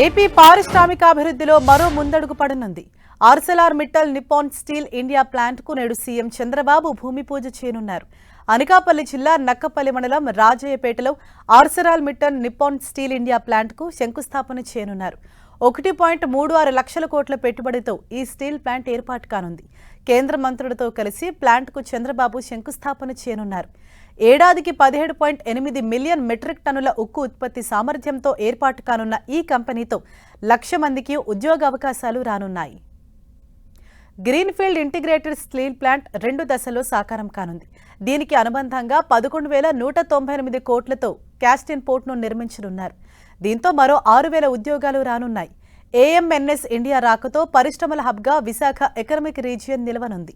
AP పారిశ్రామికాభివృద్ధిలో మరో ముందడుగు పడనుంది. Arcelor Mittal Nippon Steel India plant కు నేడు సీఎం చంద్రబాబు భూమి పూజ చేయనున్నారు. అనకాపల్లి జిల్లా నక్కపల్లి మండలం రాజయ్యపేటలో Arcelor Mittal Nippon Steel India plant కు శంకుస్థాపన చేయనున్నారు. 1.36 లక్షల కోట్ల పెట్టుబడితో ఈ స్టీల్ ప్లాంట్ ఏర్పాటు కానుంది. కేంద్ర మంత్రులతో కలిసి ప్లాంట్ కు చంద్రబాబు శంకుస్థాపన చేయనున్నారు. ఏడాదికి 17.8 మిలియన్ మెట్రిక్ టన్నుల ఉక్కు ఉత్పత్తి సామర్థ్యంతో ఏర్పాటు కానున్న ఈ కంపెనీతో 1,00,000 మందికి ఉద్యోగ అవకాశాలు రానున్నాయి. గ్రీన్ఫీల్డ్ ఇంటిగ్రేటెడ్ స్టీల్ ప్లాంట్ 2 దశల్లో సాకారం కానుంది. దీనికి అనుబంధంగా 11,198 కోట్లతో కాస్టిన్ పోర్ట్ను నిర్మించనున్నారు. దీంతో మరో 6,000 ఉద్యోగాలు రానున్నాయి. ఏఎంఎన్ఎస్ ఇండియా రాకతో పరిశ్రమల హబ్గా విశాఖ ఎకనామిక్ రీజియన్ నిలవనుంది.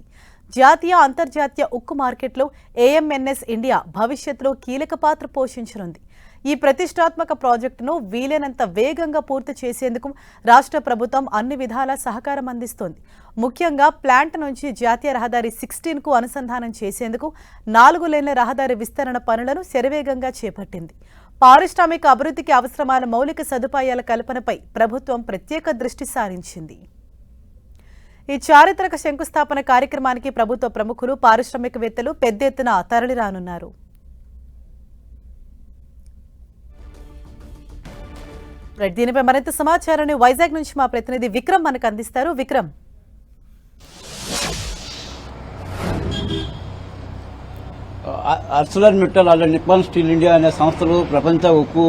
జాతీయ అంతర్జాతీయ ఉక్కు మార్కెట్లో ఏఎంఎన్ఎస్ ఇండియా భవిష్యత్తులో కీలక పాత్ర పోషించనుంది. ఈ ప్రతిష్టాత్మక ప్రాజెక్టును వీలైనంత వేగంగా పూర్తి చేసేందుకు రాష్ట్ర ప్రభుత్వం అన్ని విధాలా సహకారం అందిస్తోంది. ముఖ్యంగా ప్లాంట్ నుంచి జాతీయ రహదారి 16 కు అనుసంధానం చేసేందుకు 4 లేన్ల రహదారి విస్తరణ పనులను శరవేగంగా చేపట్టింది. పారిశ్రామిక అభివృద్ధికి అవసరమైన మౌలిక సదుపాయాల కల్పనపై ప్రభుత్వం ప్రత్యేక దృష్టి సారించింది. ఈ చారిత్రక శంకుస్థాపన కార్యక్రమానికి ప్రభుత్వ ప్రముఖులు, పారిశ్రామికవేత్తలు పెద్ద ఎత్తున తరలిరానున్నారు. దీనిపై మరింత సమాచారాన్ని వైజాగ్ నుంచి మా ప్రతినిధి విక్రమ్ మనకు అందిస్తారు. Vikram, Arcelor Mittal Nippon Steel India అనే సంస్థలు ప్రపంచ ఉక్కు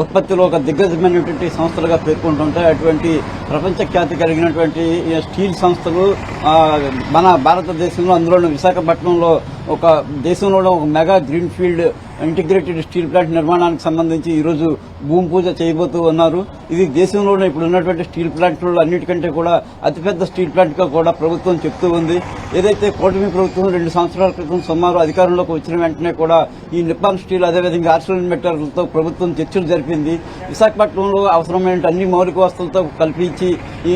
ఉత్పత్తిలో ఒక దిగ్గజమైనటువంటి సంస్థలుగా పేర్కొంటుంటాయి. అటువంటి ప్రపంచ ఖ్యాతి కలిగినటువంటి స్టీల్ సంస్థలు మన భారతదేశంలో, అందులోని విశాఖపట్నంలో ఒక దేశంలోనే ఒక mega green field integrated steel plant నిర్మాణానికి సంబంధించి ఈరోజు భూమి పూజ చేయబోతూ ఉన్నారు. ఇది దేశంలోనే ఇప్పుడు ఉన్నటువంటి స్టీల్ ప్లాంట్లలో అన్నిటికంటే కూడా అతిపెద్ద స్టీల్ ప్లాంట్ గా కూడా ప్రభుత్వం చెప్తూ ఉంది. ఏదైతే కూటమి ప్రభుత్వం 2 సంవత్సరాల క్రితం సుమారు అధికారంలోకి వచ్చిన వెంటనే కూడా ఈ నిప్పాన్ స్టీల్ అదేవిధంగా ఆర్సెలర్ మిట్టల్తో ప్రభుత్వం చర్చలు జరిపింది. విశాఖపట్నంలో అవసరమైన అన్ని మౌలిక వస్తువులతో కల్పించి ఈ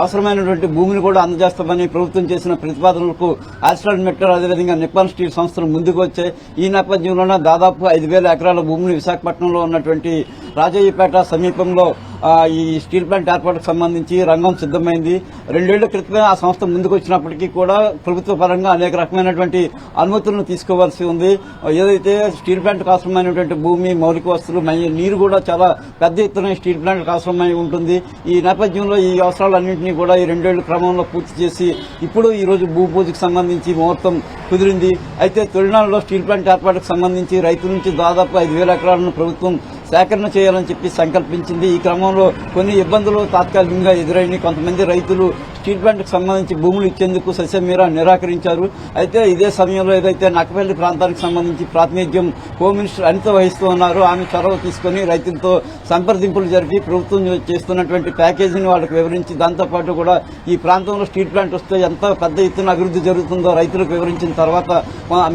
అవసరమైనటువంటి భూమిని కూడా అందజేస్తామని ప్రభుత్వం చేసిన ప్రతిపాదనలకు ఆర్సెలర్ మిట్టల్ అదేవిధంగా నిప్పాన్ స్టీల్ సంస్థలు ముందుకు వచ్చాయి. ఈ నేపథ్యంలో దాదాపు 5,000 ఎకరాల భూమిని విశాఖపట్నంలో ఉన్నటువంటి రాజయ్యపేట సమీపంలో ఈ స్టీల్ ప్లాంట్ ఏర్పాటుకు సంబంధించి రంగం సిద్దమైంది. 2 ఏళ్ల క్రితమే ఆ సంస్థ ముందుకు వచ్చినప్పటికీ కూడా ప్రభుత్వ పరంగా అనేక రకమైనటువంటి అనుమతులను తీసుకోవాల్సి ఉంది. ఏదైతే స్టీల్ ప్లాంట్కు అవసరమైనటువంటి భూమి, మౌలిక వస్తువులు, నీరు కూడా చాలా పెద్ద ఎత్తున స్టీల్ ప్లాంట్కు అవసరమై ఉంటుంది. ఈ నేపథ్యంలో ఈ అవసరాలన్నింటినీ కూడా ఈ 2 ఏళ్ల క్రమంలో పూర్తి చేసి ఇప్పుడు ఈ రోజు భూమి పూజకు సంబంధించి ముహూర్తం కుదిరింది. అయితే తొలినాడులో స్టీల్ ప్లాంట్ ఏర్పాటుకు సంబంధించి రైతుల నుంచి దాదాపు 5,000 ఎకరాలను ప్రభుత్వం సేకరణ చేయాలని చెప్పి సంకల్పించింది. ఈ క్రమంలో కొన్ని ఇబ్బందులు తాత్కాలికంగా ఎదురైనాయి. కొంతమంది రైతులు స్టీల్ ప్లాంట్కు సంబంధించి భూములు ఇచ్చేందుకు ససేమిరా నిరాకరించారు. అయితే ఇదే సమయంలో ఏదైతే నక్కపల్లి ప్రాంతానికి సంబంధించి ప్రాతినిధ్యం హోమ్ మినిస్టర్ అనిత వహిస్తూ ఉన్నారో ఆమె చొరవ తీసుకుని రైతులతో సంప్రదింపులు జరిపి ప్రభుత్వం చేస్తున్నటువంటి ప్యాకేజీని వాళ్ళకి వివరించి, దాంతోపాటు కూడా ఈ ప్రాంతంలో స్టీల్ ప్లాంట్ వస్తే ఎంత పెద్ద ఎత్తున అభివృద్ధి జరుగుతుందో రైతులకు వివరించిన తర్వాత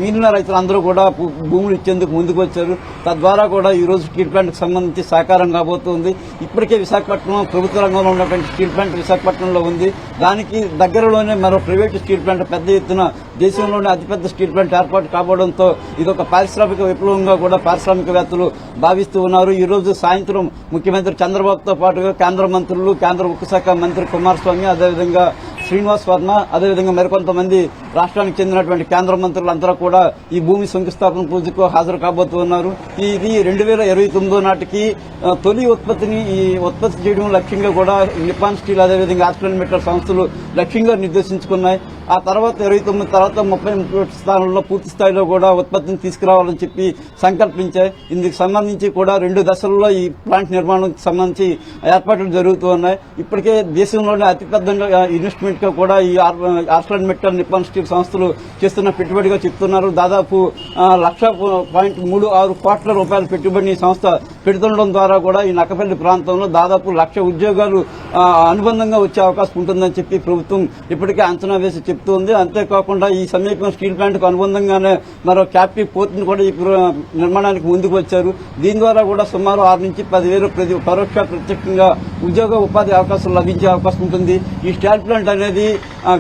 మిగిలిన రైతులందరూ కూడా భూములు ఇచ్చేందుకు ముందుకు వచ్చారు. తద్వారా కూడా ఈ రోజు స్టీల్ ప్లాంట్కు సంబంధించి సాకారం కాబోతోంది. ఇప్పటికే విశాఖపట్నం ప్రభుత్వ రంగంలో ఉన్నటువంటి స్టీల్ ప్లాంట్ విశాఖపట్నంలో ఉంది. దానికి దగ్గరలోనే మరో ప్రైవేటు స్టీల్ ప్లాంట్ పెద్ద ఎత్తున దేశంలోనే అతిపెద్ద స్టీల్ ప్లాంట్ ఏర్పాటు కాబడంతో ఇదొక పారిశ్రామిక విప్లవంగా కూడా పారిశ్రామికవేత్తలు భావిస్తూ ఉన్నారు. ఈ రోజు సాయంత్రం ముఖ్యమంత్రి చంద్రబాబుతో పాటుగా కేంద్ర మంత్రులు, కేంద్ర ఉక్కు శాఖ మంత్రి కుమారస్వామి, అదేవిధంగా శ్రీనివాస్ వర్మ, అదేవిధంగా మరికొంతమంది రాష్ట్రానికి చెందినటువంటి కేంద్ర మంత్రులందరూ కూడా ఈ భూమి శంకుస్థాపన పూజకు హాజరు కాబోతున్నారు. ఇది 2029 నాటికి తొలి ఉత్పత్తిని ఉత్పత్తి చేయడం లక్ష్యంగా కూడా నిప్పాన్ స్టీల్ అదేవిధంగా ఆర్సెలర్ మిట్టల్ సంస్థలు లక్ష్యంగా నిర్దేశించుకున్నాయి. ఆ తర్వాత 29 తర్వాత 30 స్థానంలో పూర్తి స్థాయిలో కూడా ఉత్పత్తిని తీసుకురావాలని చెప్పి సంకల్పించాయి. ఇందుకు సంబంధించి కూడా 2 దశల్లో ఈ ప్లాంట్ నిర్మాణానికి సంబంధించి ఏర్పాట్లు జరుగుతూ ఉన్నాయి. ఇప్పటికే దేశంలోనే అతిపెద్ద ఇన్వెస్ట్మెంట్ గా కూడా ఈ ఆర్సెలర్ మిట్టల్ నిప్పాన్ స్టీల్ సంస్థలు చేస్తున్న పెట్టుబడిగా చెప్తున్నారు. దాదాపు 1,36 కోట్ల రూపాయల పెట్టుబడిని ఈ సంస్థ పెడుతుండడం ద్వారా కూడా ఈ నక్కపల్లి ప్రాంతంలో దాదాపు 1,00,000 ఉద్యోగాలు అనుబంధంగా వచ్చే అవకాశం ఉంటుందని చెప్పి ప్రభుత్వం ఇప్పటికే అంచనా వేసి చెప్తోంది. అంతేకాకుండా ఈ సమీపం స్టీల్ ప్లాంట్ కు అనుబంధంగానే మరో క్యాప్టివ్ పోర్ట్ ను కూడా ఈ నిర్మాణానికి ముందుకు వచ్చారు. దీని ద్వారా కూడా సుమారు 6 నుంచి 10,000 పరోక్ష ప్రత్యక్షంగా ఉద్యోగ ఉపాధి అవకాశాలు లభించే అవకాశం ఉంటుంది. ఈ స్టీల్ ప్లాంట్ అనేది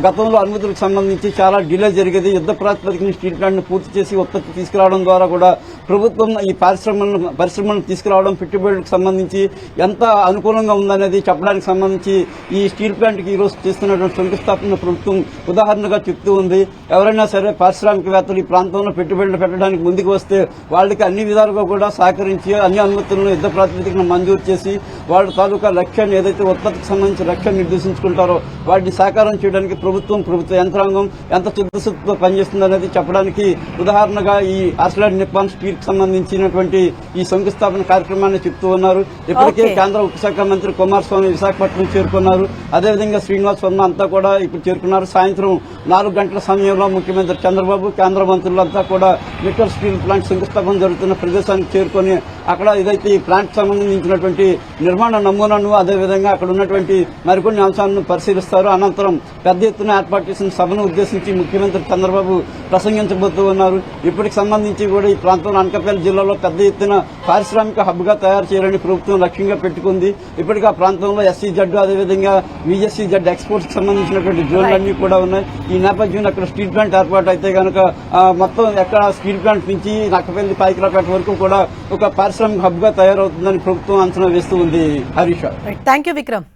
గతంలో అనుమతులకు సంబంధించి చాలా డిలే జరిగేది. యుద్ధ ప్రాతిపదికన స్టీల్ ప్లాంట్ ను పూర్తి చేసి ఉత్పత్తి తీసుకురావడం ద్వారా కూడా ప్రభుత్వం ఈ పరిశ్రమలను తీసుకురావడం పెట్టుబడులకు సంబంధించి ఎంత అనుకూలంగా ఉందనేది చెప్పడానికి సంబంధించి ఈ స్టీల్ ప్లాంట్ కి ఈ రోజు చేస్తున్నటువంటి శంకుస్థాపన ప్రభుత్వం ఉదాహరణగా చెప్తూ ఉంది. ఎవరైనా సరే పారిశ్రామికవేత్తలు ఈ ప్రాంతంలో పెట్టుబడులు పెట్టడానికి ముందుకు వస్తే వాళ్ళకి అన్ని విధాలుగా కూడా సహకరించి అన్ని అనుమతులను యుద్ధ ప్రాతిపదికన మంజూరు చేసి వాళ్ళ తాలూకా లక్ష్యాన్ని ఏదైతే ఉత్పత్తికి సంబంధించి లక్ష్యాన్ని నిర్దేశించుకుంటారో వాటిని సాకారం చేయడానికి ప్రభుత్వ యంత్రాంగం ఎంత చిత్తశుద్ధితో పనిచేస్తుందనేది చెప్పడానికి ఉదాహరణగా ఈ ఆర్సెలర్ నిప్పాన్ స్టీల్ కి సంబంధించినటువంటి ఈ శంకుస్థాపన కార్యక్రమాన్ని చెప్తూ ఉన్నారు. ఇప్పటికే కేంద్ర ఉప శాఖ మంత్రి కుమారస్వామి విశాఖపట్నం చేరుకున్నారు. అదేవిధంగా శ్రీనివాస్ వర్మ అంతా కూడా ఇప్పుడు చేరుకున్నారు. సాయంత్రం 4 గంటల సమయంలో ముఖ్యమంత్రి చంద్రబాబు కేంద్ర మంత్రులంతా కూడా మిట్టల్ స్టీల్ ప్లాంట్ శంకుస్థాపన జరుగుతున్న ప్రదేశానికి చేరుకొని అక్కడ ఏదైతే ఈ ప్లాంట్ సంబంధించినటువంటి నిర్మాణ నమూనాను అదేవిధంగా అక్కడ ఉన్నటువంటి మరికొన్ని అంశాలను పరిశీలిస్తారు. అనంతరం పెద్ద ఎత్తున ఏర్పాటు చేసిన సభను ఉద్దేశించి ముఖ్యమంత్రి చంద్రబాబు ప్రసంగించబోతూ ఉన్నారు. ఇప్పటికి సంబంధించి కూడా ఈ ప్రాంతంలో అనకాపల్లి జిల్లాలో పెద్ద ఎత్తున పారిశ్రామిక హబ్ గా తయారు చేయాలని ప్రభుత్వం లక్ష్యంగా పెట్టుకుంది. ఇప్పటికీ ఆ ప్రాంతంలో SEZ అదేవిధంగా VSEZ ఎక్స్పోర్ట్స్ కి సంబంధించినటువంటి జోన్లన్నీ కూడా ఉన్నాయి. ఈ నేపథ్యంలో అక్కడ స్టీల్ ప్లాంట్ ఏర్పాటు అయితే కనుక మొత్తం ఎక్కడ స్టీల్ ప్లాంట్ నుంచి నక్కపల్లి పాయికరాపేట వరకు కూడా ఒక పారిశ్రామిక హబ్ గా తయారవుతుందని ప్రభుత్వం అంచనా వేస్తూ ఉంది. హరీష్. Thank you Vikram.